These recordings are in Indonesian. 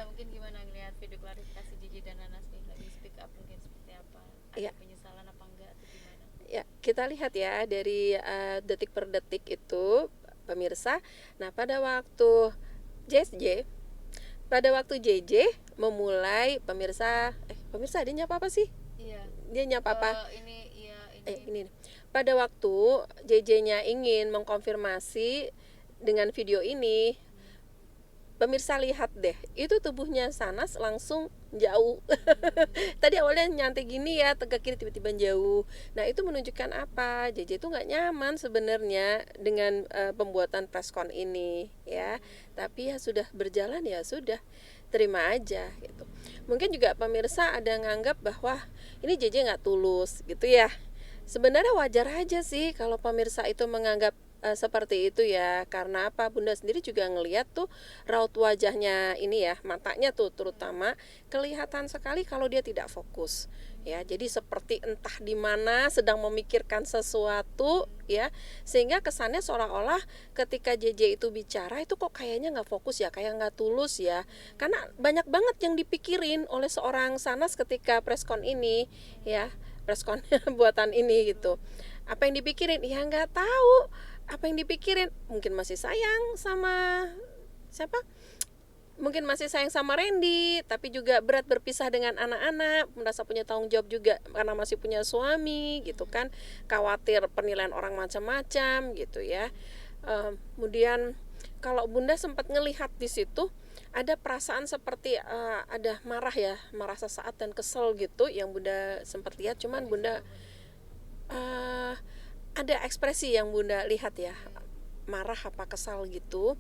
Bunda mungkin gimana ngelihat video klarifikasi Jiji dan Nanas nih lagi speak up mungkin seperti apa? Ada Ya, penyesalan apa enggak atau gimana? ya kita lihat ya dari detik per detik itu pemirsa. Nah, JJ, pada waktu JJ memulai pemirsa dia nyapa apa sih? Iya. Dia nyapa apa? Ini iya ini. Ini nih. Pada waktu JJ-nya ingin mengkonfirmasi dengan video ini, pemirsa lihat deh, itu tubuhnya Sanas langsung jauh. Tadi awalnya nyantai gini ya, tegak kiri tiba-tiba jauh. Nah, itu menunjukkan apa? JJ itu nggak nyaman sebenarnya dengan pembuatan preskon ini ya. Tapi ya sudah berjalan, ya sudah, terima aja gitu. Mungkin juga pemirsa ada nganggap bahwa ini JJ nggak tulus gitu ya. Sebenarnya wajar aja sih kalau pemirsa itu menganggap seperti itu ya. Karena apa? Bunda sendiri juga ngelihat tuh raut wajahnya ini ya, matanya tuh terutama kelihatan sekali kalau dia tidak fokus ya. Jadi seperti entah di mana sedang memikirkan sesuatu ya, sehingga kesannya seolah-olah ketika JJ itu bicara itu kok kayaknya nggak fokus ya, kayak nggak tulus ya. Karena banyak banget yang dipikirin oleh seorang Sanas ketika preskon ini ya, preskon buatan ini gitu. Apa yang dipikirin? Ya nggak tahu. Apa yang dipikirin? Mungkin masih sayang sama siapa? Mungkin masih sayang sama Randy, tapi juga berat berpisah dengan anak-anak, merasa punya tanggung jawab juga karena masih punya suami gitu kan, khawatir penilaian orang macam-macam gitu ya. Kemudian kalau Bunda sempat ngelihat di situ ada perasaan seperti ada marah ya, marah sesaat dan kesel gitu yang Bunda sempat lihat. Cuman Bunda ada ekspresi yang Bunda lihat ya, marah apa kesal gitu,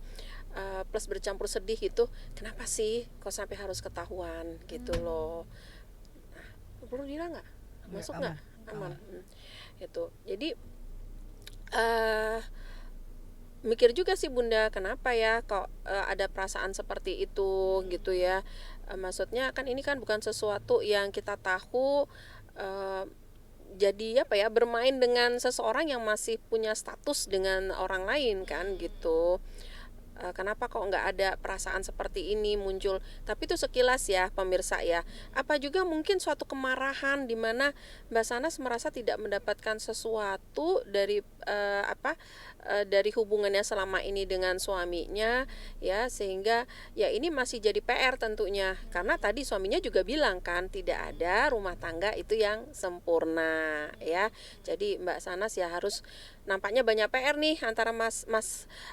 plus bercampur sedih gitu. Kenapa sih kok sampai harus ketahuan gitu loh. Nah, perlu Dira nggak? Masuk nggak? Aman. Itu jadi mikir juga sih Bunda, kenapa ya kok ada perasaan seperti itu gitu ya. Maksudnya kan ini kan bukan sesuatu yang kita tahu, jadi apa ya, bermain dengan seseorang yang masih punya status dengan orang lain kan gitu. Kenapa kok nggak ada perasaan seperti ini muncul? Tapi itu sekilas ya pemirsa ya. Apa juga mungkin suatu kemarahan di mana Mbak Sanas merasa tidak mendapatkan sesuatu dari dari hubungannya selama ini dengan suaminya ya, sehingga ya ini masih jadi PR tentunya. Karena tadi suaminya juga bilang kan tidak ada rumah tangga itu yang sempurna ya. Jadi Mbak Sanas ya harus, nampaknya banyak PR nih antara Mas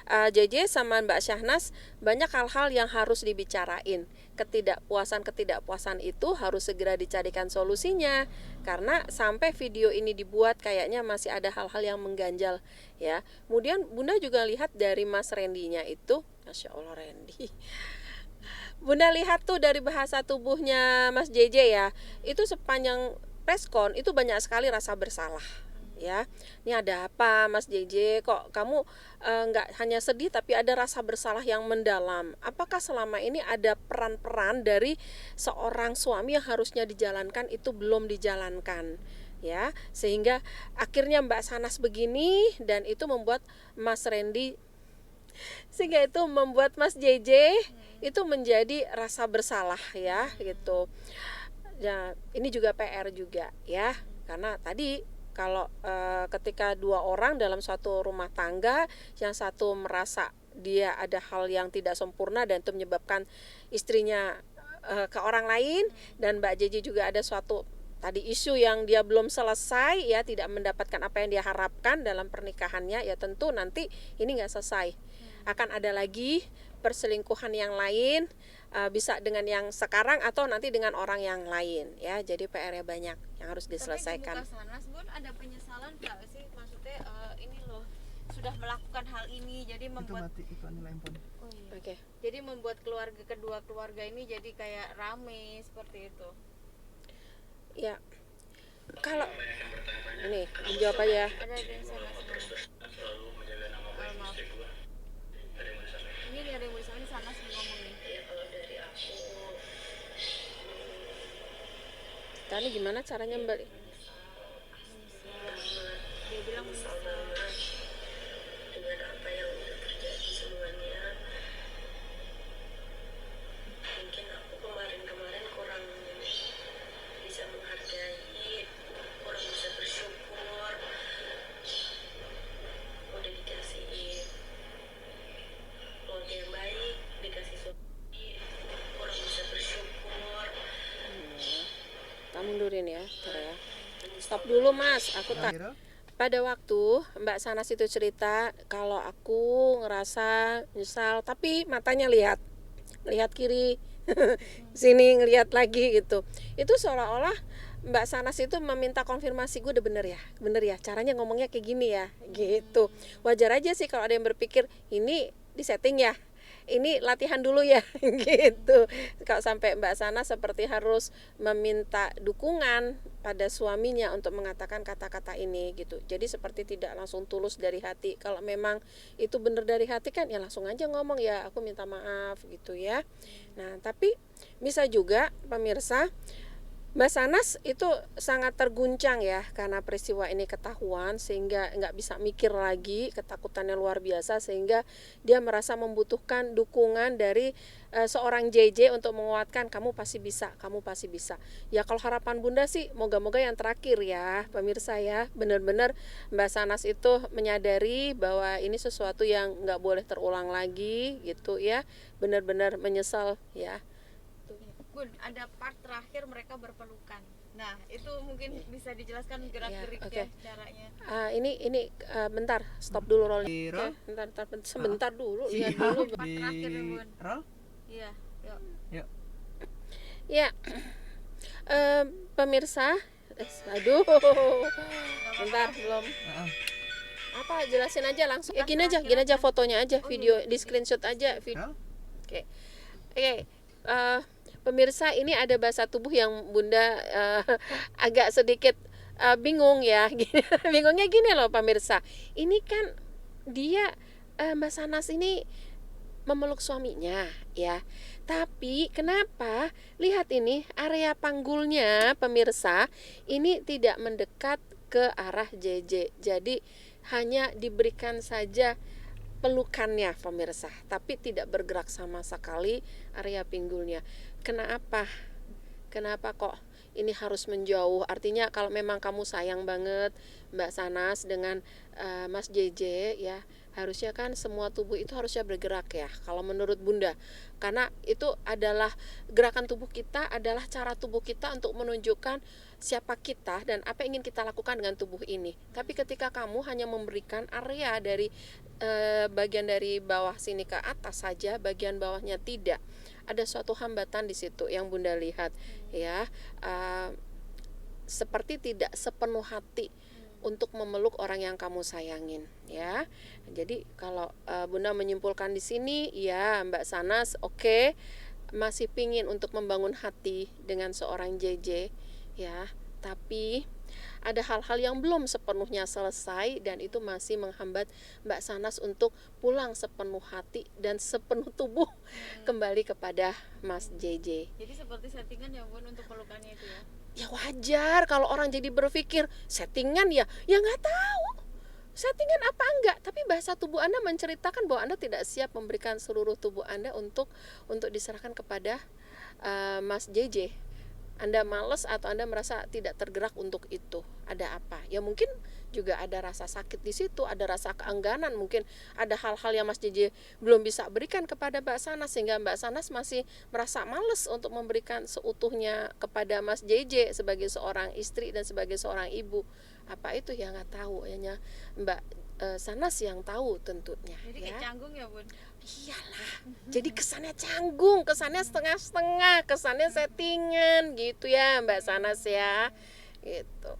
JJ sama Mbak Syahnas. Banyak hal-hal yang harus dibicarain. Ketidakpuasan itu harus segera dicarikan solusinya. Karena sampai video ini dibuat kayaknya masih ada hal-hal yang mengganjal ya. Kemudian Bunda juga lihat dari Mas Randy-nya itu, Masya Allah Randy. Bunda lihat tuh dari bahasa tubuhnya Mas JJ ya. Itu sepanjang preskon itu banyak sekali rasa bersalah ya. Ini ada apa Mas JJ, kok kamu nggak hanya sedih tapi ada rasa bersalah yang mendalam. Apakah selama ini ada peran-peran dari seorang suami yang harusnya dijalankan itu belum dijalankan ya, sehingga akhirnya Mbak Sanas begini, dan itu membuat Mas Randy, sehingga itu membuat Mas JJ itu menjadi rasa bersalah ya gitu. Nah, ini juga PR juga ya, karena tadi kalau ketika dua orang dalam suatu rumah tangga, yang satu merasa dia ada hal yang tidak sempurna dan itu menyebabkan istrinya ke orang lain, dan Mbak Jeji juga ada suatu tadi isu yang dia belum selesai ya, tidak mendapatkan apa yang dia harapkan dalam pernikahannya, ya tentu nanti ini nggak selesai, akan ada lagi perselingkuhan yang lain, bisa dengan yang sekarang atau nanti dengan orang yang lain ya. Jadi PR-nya banyak yang harus diselesaikan. Tapi di muka Sanas Bun ada penyesalan nggak sih? Maksudnya ini loh, sudah melakukan hal ini jadi membuat itu nilai handphone. Oh iya. Oke. Jadi membuat kedua keluarga ini jadi kayak rame seperti itu. Ya, kalau ini dijawab aja. Ada yang salah. Maaf. Ini ada yang mau disamain, Sanas ngomong nih. Tadi gimana caranya Mbak? Dia bilang menyesal dengan apa yang udah terjadi semuanya. Mungkin aku Stop dulu Mas, aku tak. Kira? Pada waktu Mbak Sanas itu cerita kalau aku ngerasa nyesal, tapi matanya lihat kiri, sini ngelihat lagi gitu. Itu seolah-olah Mbak Sanas itu meminta konfirmasi, gue udah bener ya, caranya ngomongnya kayak gini ya, gitu. Wajar aja sih kalau ada yang berpikir ini disetting ya, ini latihan dulu ya, gitu. Kalau sampai Mbak Sanas seperti harus meminta dukungan pada suaminya untuk mengatakan kata-kata ini gitu. Jadi seperti tidak langsung tulus dari hati. Kalau memang itu benar dari hati kan ya langsung aja ngomong ya, aku minta maaf gitu ya. Nah, tapi bisa juga pemirsa, Mbak Sanas itu sangat terguncang ya karena peristiwa ini ketahuan, sehingga nggak bisa mikir lagi, ketakutannya luar biasa, sehingga dia merasa membutuhkan dukungan dari seorang JJ untuk menguatkan, kamu pasti bisa. Ya kalau harapan Bunda sih moga-moga yang terakhir ya pemirsa ya, benar-benar Mbak Sanas itu menyadari bahwa ini sesuatu yang nggak boleh terulang lagi gitu ya, benar-benar menyesal ya. Bun, ada part terakhir mereka berpelukan. Nah, itu mungkin bisa dijelaskan gerak-geriknya, oke. caranya. Ini bentar, stop dulu roll. Roll. Bentar, sebentar dulu, Iya. lihat dulu. Part terakhir ya, Bun. Roll. Iya, yuk. Yuk. Ya, pemirsa, aduh, bentar belum. Heeh. Apa jelasin aja langsung? Gini aja fotonya aja, video di screenshot aja. Roll. Oke, pemirsa, ini ada bahasa tubuh yang Bunda agak sedikit bingung ya. Bingungnya gini loh pemirsa. Ini kan dia Mbak Sanas ini memeluk suaminya ya. Tapi kenapa lihat ini area panggulnya pemirsa ini tidak mendekat ke arah JJ. Jadi hanya diberikan saja pelukannya pemirsa, tapi tidak bergerak sama sekali area pinggulnya. Kenapa kok ini harus menjauh? Artinya kalau memang kamu sayang banget Mbak Sanas dengan Mas JJ ya, harusnya kan semua tubuh itu harusnya bergerak ya kalau menurut Bunda, karena itu adalah gerakan tubuh kita, adalah cara tubuh kita untuk menunjukkan siapa kita dan apa yang ingin kita lakukan dengan tubuh ini. Tapi ketika kamu hanya memberikan area dari bagian dari bawah sini ke atas saja, bagian bawahnya tidak, ada suatu hambatan di situ yang Bunda lihat ya, seperti tidak sepenuh hati untuk memeluk orang yang kamu sayangin ya. Jadi kalau Bunda menyimpulkan di sini ya, Mbak Sanas oke, masih pingin untuk membangun hati dengan seorang JJ ya, tapi ada hal-hal yang belum sepenuhnya selesai dan itu masih menghambat Mbak Sanas untuk pulang sepenuh hati dan sepenuh tubuh kembali kepada Mas JJ. Jadi seperti settingan ya, Bun, untuk pelukannya itu ya. Ya wajar kalau orang jadi berpikir settingan ya nggak tahu settingan apa enggak, tapi bahasa tubuh Anda menceritakan bahwa Anda tidak siap memberikan seluruh tubuh Anda untuk diserahkan kepada Mas JJ. Anda malas atau Anda merasa tidak tergerak untuk itu. Ada apa? Ya mungkin juga ada rasa sakit di situ, ada rasa keengganan, mungkin ada hal-hal yang Mas JJ belum bisa berikan kepada Mbak Sanas sehingga Mbak Sanas masih merasa malas untuk memberikan seutuhnya kepada Mas JJ sebagai seorang istri dan sebagai seorang ibu. Apa itu ya nggak tahu, hanya Mbak Sanas yang tahu tentunya. Jadi ya. kayak canggung ya, Bun. Iyalah, jadi kesannya canggung, kesannya setengah-setengah, kesannya settingan gitu ya Mbak Sanas ya, gitu.